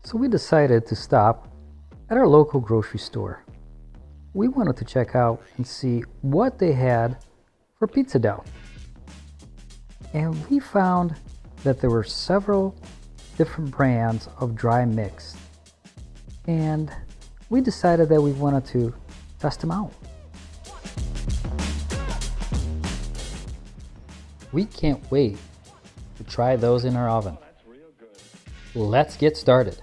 So we decided to stop at our local grocery store. We wanted to check out and see what they had for pizza dough. And we found that there were several different brands of dry mix. And we decided that we wanted to test them out. We can't wait to try those in our oven. Let's get started.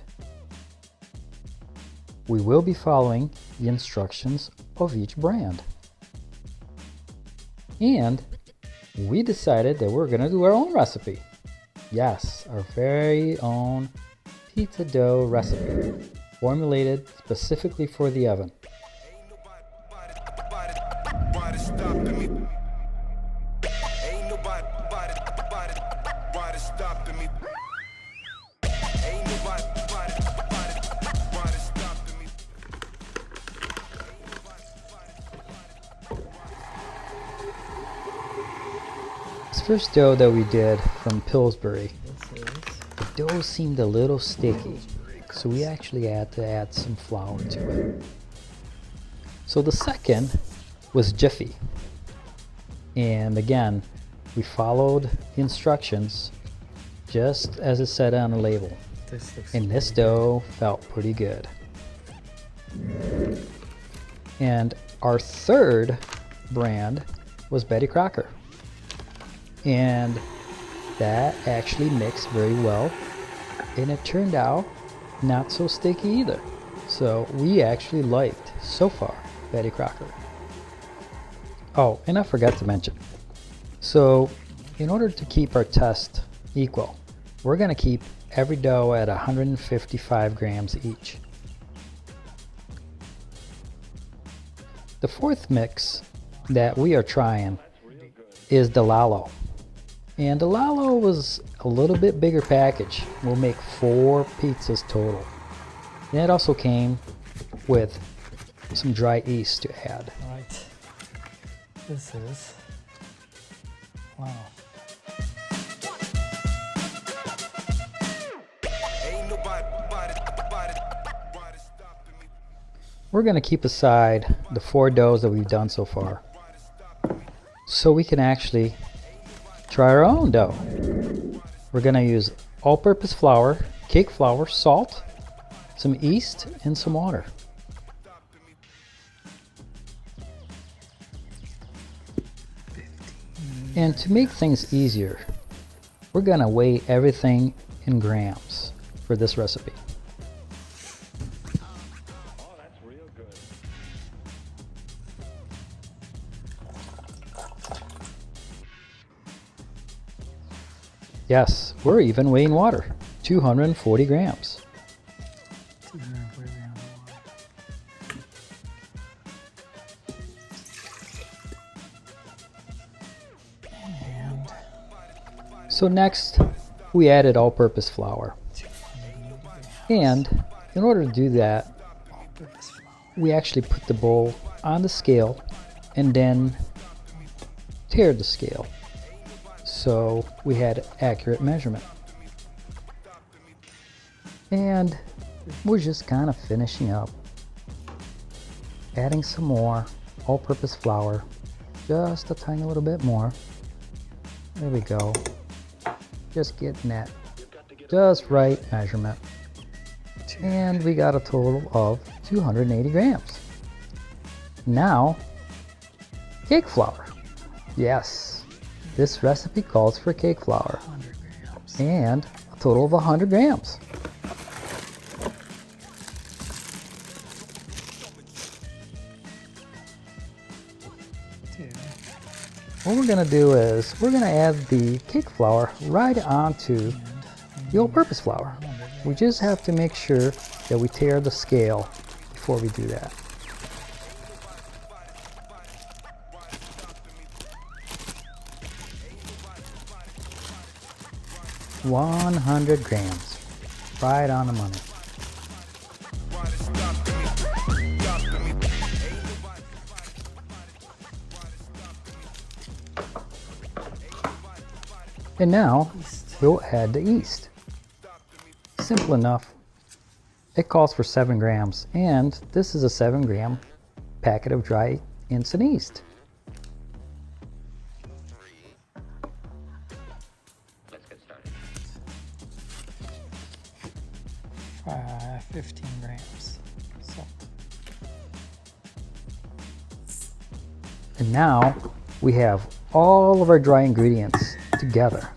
We will be following the instructions of each brand. And we decided that we're going to do our own recipe. Yes, our very own pizza dough recipe, formulated specifically for the oven. This first dough that we did from Pillsbury, the dough seemed a little sticky, so we actually had to add some flour to it. So the second was Jiffy, and again we followed the instructions just as it said on the label, and this dough felt pretty good. And our third brand was Betty Crocker, and that actually mixed very well, and it turned out not so sticky either. So we actually liked, so far, Betty Crocker. Oh, and I forgot to mention, so in order to keep our test equal, we're going to keep every dough at 155 grams each. The fourth mix that we are trying is the Lalo. And the Lalo was a little bit bigger package. We'll make 4 pizzas total. And it also came with some dry yeast to add. All right. This is, wow. We're going to keep aside the 4 doughs that we've done so far, so we can actually try our own dough. We're going to use all-purpose flour, cake flour, salt, some yeast, and some water. And to make things easier, we're going to weigh everything in grams for this recipe. Yes, we're even weighing water, 240 grams. 240 grams of water. And So next, we added all-purpose flour. And in order to do that, we actually put the bowl on the scale and then tiered the scale, so we had accurate measurement. And we're just kind of finishing up, adding some more all-purpose flour, just a tiny little bit more. There we go. Just getting that just right measurement. And we got a total of 280 grams. Now, cake flour. Yes, this recipe calls for cake flour. 100 grams. And a total of 100 grams. What we're going to do is we're going to add the cake flour right onto the all-purpose flour. We just have to make sure that we tare the scale before we do that. $100 grams, right on the money. And now we'll add the yeast. simple enough. It calls for 7 grams, and this is a 7-gram packet of dry instant yeast. Let's get started. 15 grams salt. And now we have all of our dry ingredients together.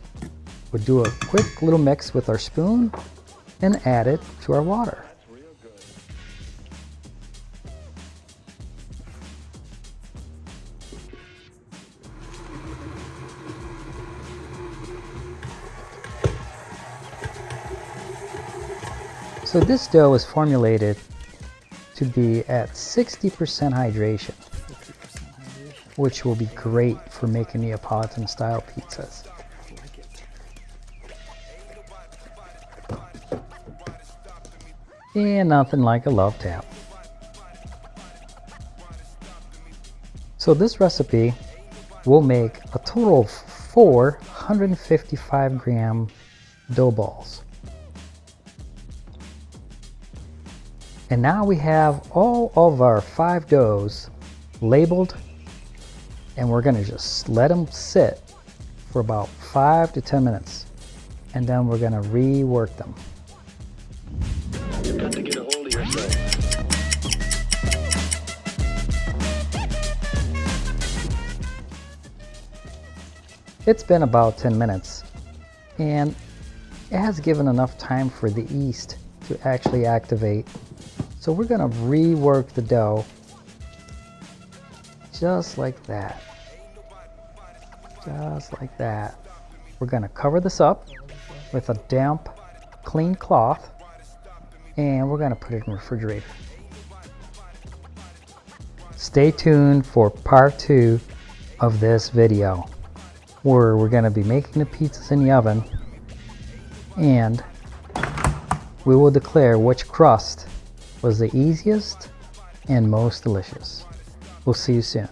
We'll do a quick little mix with our spoon and add it to our water. So this dough is formulated to be at 60% hydration, 50% hydration. which will be great for making Neapolitan style pizzas. I like it. And nothing like a love tap. So this recipe will make a total of 4 155-gram dough balls. And now we have all of our 5 doughs labeled, and we're going to just let them sit for about 5 to 10 minutes, and then we're going to rework them. You've got to get a hold of yourself. It's been about 10 minutes, and it has given enough time for the yeast to actually activate. So we're going to rework the dough just like that. Just like that. We're going to cover this up with a damp, clean cloth, and we're going to put it in the refrigerator. Stay tuned for part 2 of this video, where we're going to be making the pizzas in the oven, and we will declare which crust was the easiest and most delicious. We'll see you soon.